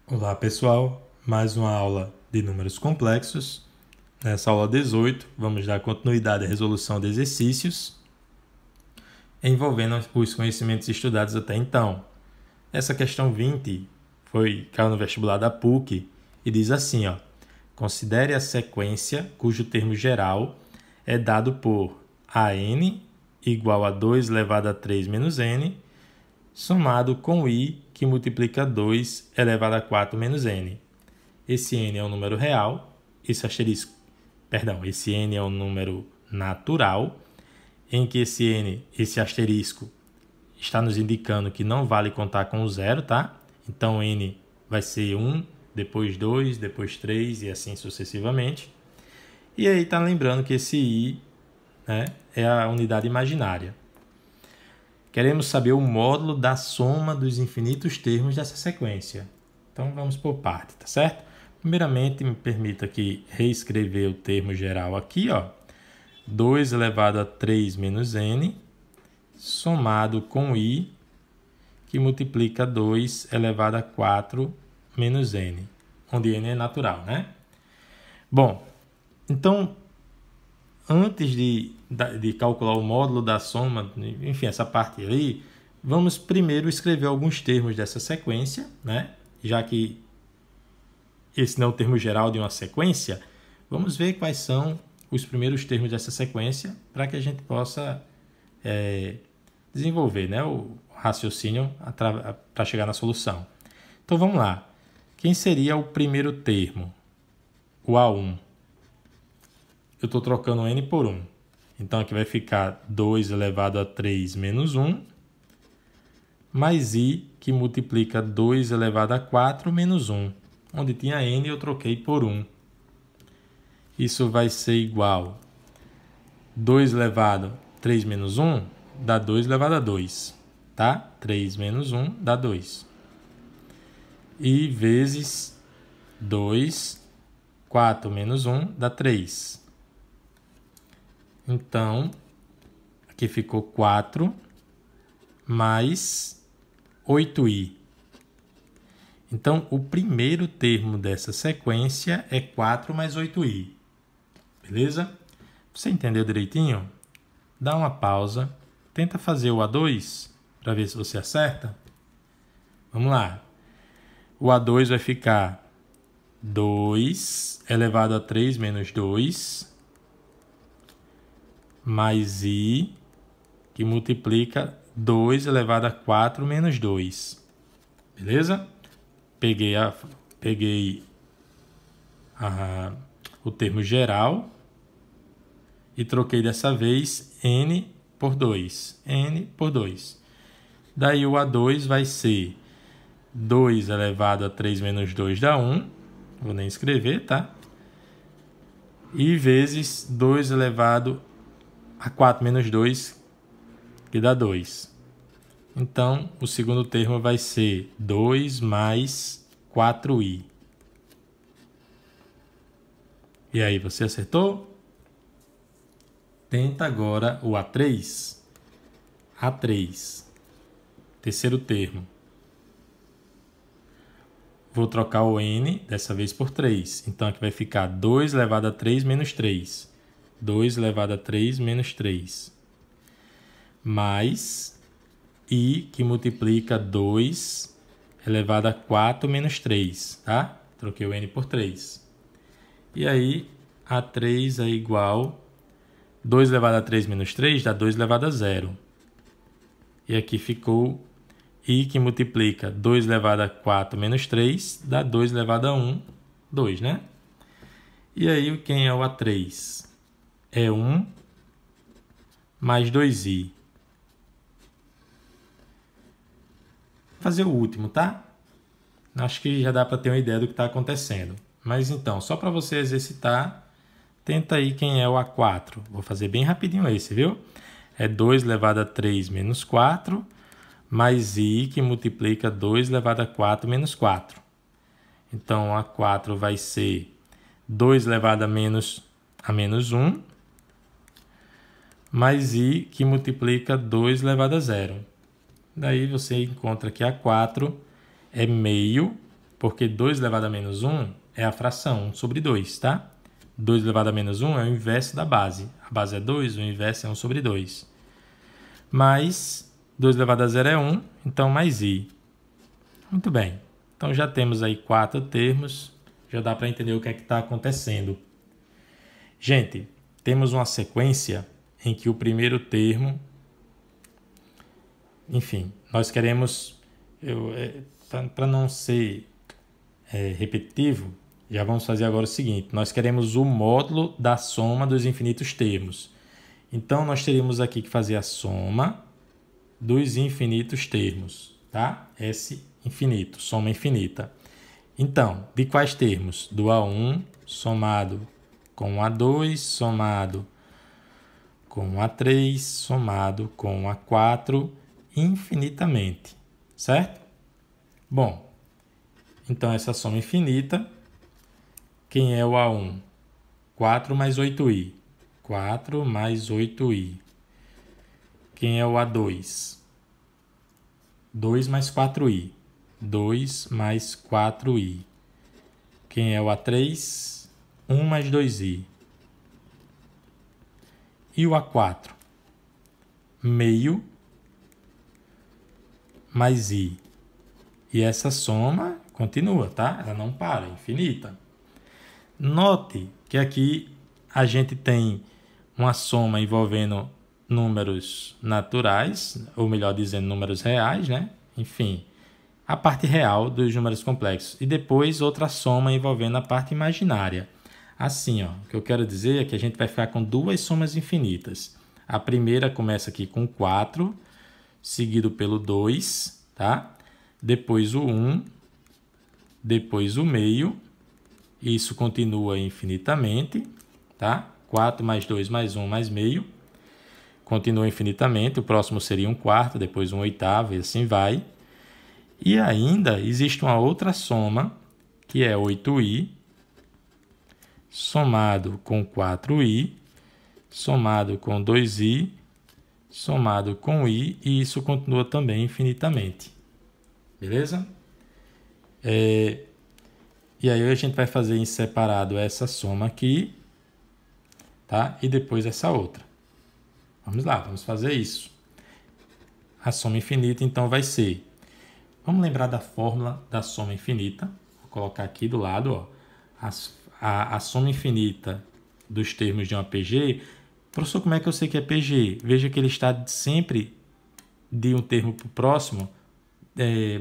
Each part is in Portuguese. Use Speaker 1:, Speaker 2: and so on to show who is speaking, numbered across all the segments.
Speaker 1: Olá pessoal, mais uma aula de números complexos. Nessa aula 18, vamos dar continuidade à resolução de exercícios envolvendo os conhecimentos estudados até então. Essa questão 20 caiu no vestibular da PUC e diz assim, considere a sequência cujo termo geral é dado por AN igual a 2 elevado a 3 menos N, somado com I, que multiplica 2 elevado a 4 menos N. Esse N é um número real, esse N é um número natural, em que esse asterisco, está nos indicando que não vale contar com o zero, tá? Então, N vai ser 1, depois 2, depois 3 e assim sucessivamente. E aí está lembrando que esse I, né, é a unidade imaginária. Queremos saber o módulo da soma dos infinitos termos dessa sequência. Então, vamos por parte, tá certo? Primeiramente, me permita aqui reescrever o termo geral aqui, 2 elevado a 3 menos N, somado com I, que multiplica 2 elevado a 4 menos N, onde N é natural, né? Bom, então, antes de calcular o módulo da soma, enfim, essa parte ali, vamos primeiro escrever alguns termos dessa sequência, né? Já que esse não é o termo geral de uma sequência, vamos ver quais são os primeiros termos dessa sequência para que a gente possa desenvolver, né, o raciocínio para chegar na solução. Então, vamos lá. Quem seria o primeiro termo? O A1. Eu estou trocando N por 1. Então, aqui vai ficar 2 elevado a 3 menos 1, mais I, que multiplica 2 elevado a 4 menos 1. Onde tinha N, eu troquei por 1. Isso vai ser igual a 2 elevado a 3 menos 1, dá 2 elevado a 2. Tá? 3 menos 1 dá 2. E vezes 2, 4 menos 1 dá 3. Então, aqui ficou 4 mais 8i. Então, o primeiro termo dessa sequência é 4 mais 8i. Beleza? Você entendeu direitinho? Dá uma pausa, tenta fazer o A2 para ver se você acerta. Vamos lá. O A2 vai ficar 2 elevado a 3 menos 2, mais I, que multiplica 2 elevado a 4 menos 2. Beleza? Peguei o termo geral e troquei dessa vez N por 2. N por 2. Daí o A2 vai ser 2 elevado a 3 menos 2 dá 1. Vou nem escrever, tá? E vezes 2 elevado a 4 menos 2, que dá 2. Então, o segundo termo vai ser 2 mais 4i. E aí, você acertou? Tenta agora o A3. A3. Terceiro termo. Vou trocar o N, dessa vez por 3. Então, aqui vai ficar 2 elevado a 3 menos 3. 2 elevado a 3 menos 3. Mais I, que multiplica 2 elevado a 4 menos 3, tá? Troquei o N por 3. E aí, A3 é igual a 2 elevado a 3 menos 3 dá 2 elevado a 0. E aqui ficou I, que multiplica 2 elevado a 4 menos 3 dá 2 elevado a 1, 2, né? E aí, quem é o A3? É 1 mais 2i. Fazer o último, tá? Acho que já dá para ter uma ideia do que está acontecendo. Mas então, só para você exercitar, tenta aí quem é o A4. Vou fazer bem rapidinho esse, viu? É 2 elevado a 3 menos 4, mais I, que multiplica 2 elevado a 4 menos 4. Então, A4 vai ser 2 elevado a menos 1, mais I, que multiplica 2 elevado a 0. Daí você encontra que A4 é meio porque 2 elevado a menos 1 é a fração 1 sobre 2, tá? 2 elevado a menos 1 é o inverso da base. A base é 2, o inverso é 1 sobre 2. Mais 2 elevado a 0 é 1, então mais i. Muito bem. Então já temos aí 4 termos, já dá para entender o que é que está acontecendo. Gente, temos uma sequência em que o primeiro termo, enfim, nós queremos, para não ser repetitivo, já vamos fazer agora o seguinte, nós queremos o módulo da soma dos infinitos termos. Então, nós teríamos aqui que fazer a soma dos infinitos termos, tá? S infinito, soma infinita. Então, de quais termos? Do A1 somado com o A2, somado com o A3, somado com o A4, infinitamente, certo? Bom, então essa soma infinita, quem é o A1? 4 mais 8i. 4 mais 8i. Quem é o A2? 2 mais 4i. 2 mais 4i. Quem é o A3? 1 mais 2i. E o A4? Meio mais i. E essa soma continua, tá? Ela não para, é infinita. Note que aqui a gente tem uma soma envolvendo números naturais, ou melhor dizendo, números reais, né? Enfim, a parte real dos números complexos. E depois outra soma envolvendo a parte imaginária. Assim, ó, o que eu quero dizer é que a gente vai ficar com duas somas infinitas. A primeira começa aqui com 4, seguido pelo 2, tá? Depois o 1, depois o meio. Isso continua infinitamente, tá? 4 mais 2 mais 1 mais meio. Continua infinitamente. O próximo seria 1/4, depois 1/8 e assim vai. E ainda existe uma outra soma, que é 8i, somado com 4i, somado com 2i, somado com i, e isso continua também infinitamente. Beleza? E aí a gente vai fazer em separado essa soma aqui, tá? E depois essa outra. Vamos lá, vamos fazer isso. A soma infinita, então, vai ser... Vamos lembrar da fórmula da soma infinita. Vou colocar aqui do lado, ó. A soma infinita dos termos de uma PG. Professor, como é que eu sei que é PG? Veja que ele está sempre de um termo para o próximo,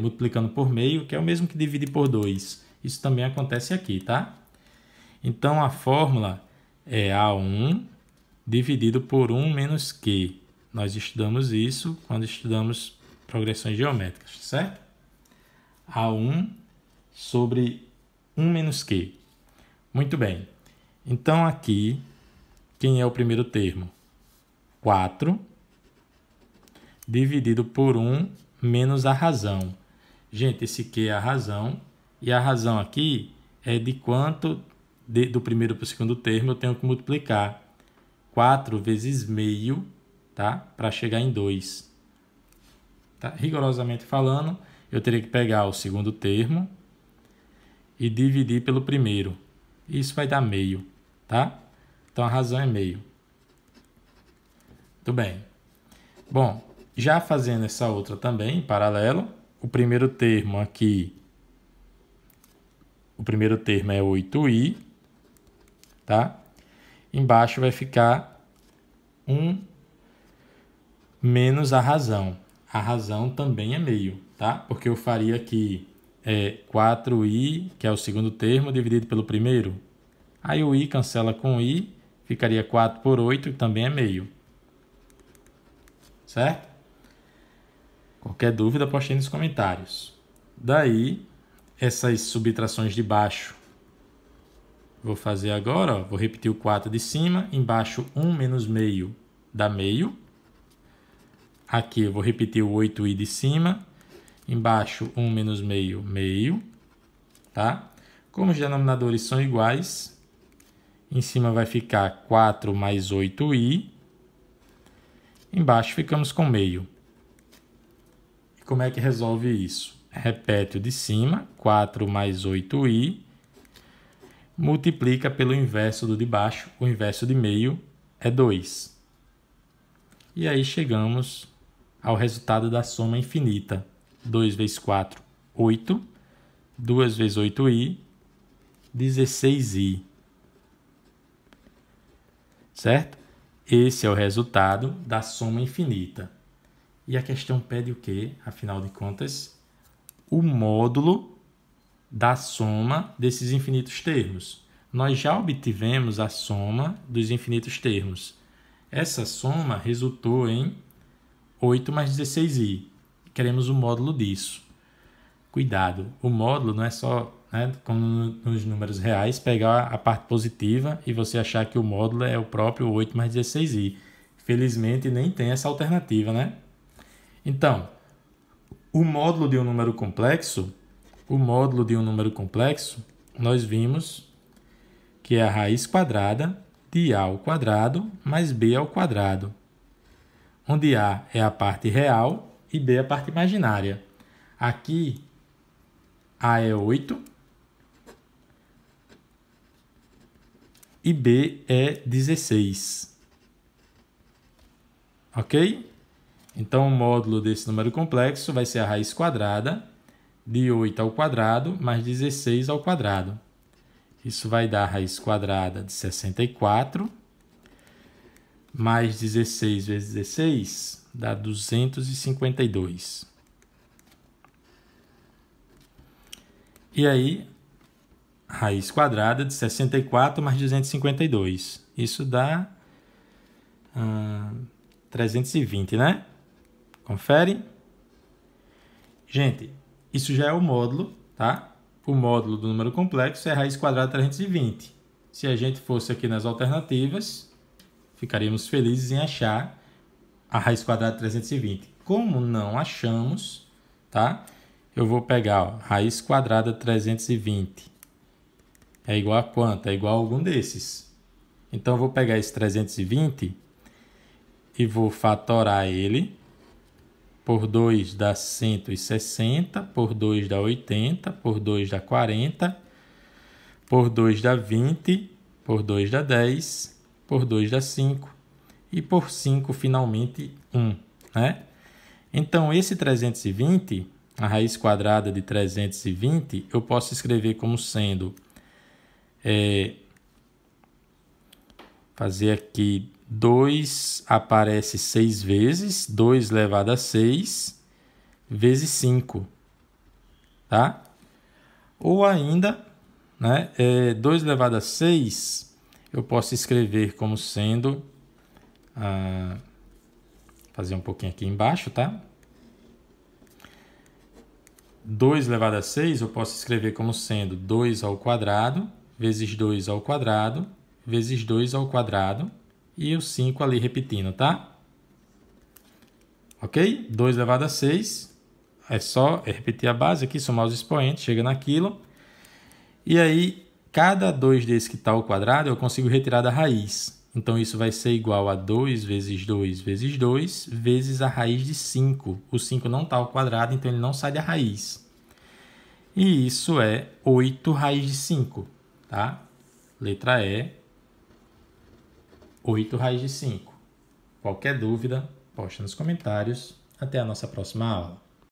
Speaker 1: multiplicando por meio, que é o mesmo que dividir por 2. Isso também acontece aqui, tá? Então, a fórmula é A1 dividido por 1 menos Q. Nós estudamos isso quando estudamos progressões geométricas, certo? A1 sobre 1 menos Q. Muito bem. Então, aqui, quem é o primeiro termo? 4 dividido por 1 menos a razão. Gente, esse Q é a razão. E a razão aqui é de quanto do primeiro para o segundo termo eu tenho que multiplicar. 4 vezes meio, tá? Para chegar em 2. Tá? Rigorosamente falando, eu teria que pegar o segundo termo e dividir pelo primeiro. Isso vai dar meio, tá? Então, a razão é meio. Muito bem. Bom, já fazendo essa outra também, em paralelo, o primeiro termo aqui, o primeiro termo é 8i, tá? Embaixo vai ficar 1 menos a razão. A razão também é meio, tá? Porque eu faria aqui 4i, que é o segundo termo, dividido pelo primeiro. Aí o i cancela com o i, ficaria 4 por 8, que também é meio. Certo? Qualquer dúvida, poste aí nos comentários. Daí, essas subtrações de baixo, vou fazer agora, ó, vou repetir o 4 de cima, embaixo 1 menos meio dá meio. Aqui eu vou repetir o 8i de cima, embaixo 1 menos meio, meio, tá? Como os denominadores são iguais, em cima vai ficar 4 mais 8i, embaixo ficamos com meio. E como é que resolve isso? repete o de cima, 4 mais 8i, multiplica pelo inverso do de baixo, o inverso de meio é 2. E aí chegamos ao resultado da soma infinita. 2 vezes 4, 8. 2 vezes 8i, 16i. Certo? Esse é o resultado da soma infinita. E a questão pede o quê? Afinal de contas, o módulo da soma desses infinitos termos. Nós já obtivemos a soma dos infinitos termos. Essa soma resultou em 8 mais 16i. Queremos o módulo disso. Cuidado, o módulo não é só, como nos números reais, pegar a parte positiva e você achar que o módulo é o próprio 8 mais 16i. Felizmente, nem tem essa alternativa, né? Então, o módulo de um número complexo, nós vimos que é a raiz quadrada de a ao quadrado mais b ao quadrado, onde a é a parte real e b é a parte imaginária. Aqui, a é 8 e b é 16. Ok? Então, o módulo desse número complexo vai ser a raiz quadrada de 8 ao quadrado mais 16 ao quadrado. Isso vai dar a raiz quadrada de 64 mais 16 vezes 16 dá 252. E aí, raiz quadrada de 64 mais 252. Isso dá 320, né? Confere. Gente, isso já é o módulo, tá? O módulo do número complexo é a raiz quadrada de 320. Se a gente fosse aqui nas alternativas, ficaríamos felizes em achar a raiz quadrada de 320. Como não achamos, tá? Eu vou pegar, raiz quadrada de 320. É igual a quanto? É igual a algum desses. Então, eu vou pegar esse 320 e vou fatorar ele. Por 2 dá 160, por 2 dá 80, por 2 dá 40, por 2 dá 20, por 2 dá 10, por 2 dá 5 e por 5, finalmente, 1. Né? Então, esse 320, a raiz quadrada de 320, eu posso escrever como sendo, fazer aqui, 2 aparece 6 vezes, 2 elevado a 6, vezes 5, tá? Ou ainda, 2 elevado a 6, eu posso escrever como sendo, fazer um pouquinho aqui embaixo, tá? 2 elevado a 6, eu posso escrever como sendo 2 ao quadrado, vezes 2 ao quadrado, vezes 2 ao quadrado, e o 5 ali repetindo, tá? Ok? 2 elevado a 6. É só repetir a base aqui, somar os expoentes, chega naquilo. E aí, cada 2 desses que está ao quadrado, eu consigo retirar da raiz. Então, isso vai ser igual a 2 vezes 2 vezes 2 vezes a raiz de 5. O 5 não está ao quadrado, então ele não sai da raiz. E isso é 8 raiz de 5, tá? Letra E. 8 raiz de 5. Qualquer dúvida, posta nos comentários. Até a nossa próxima aula.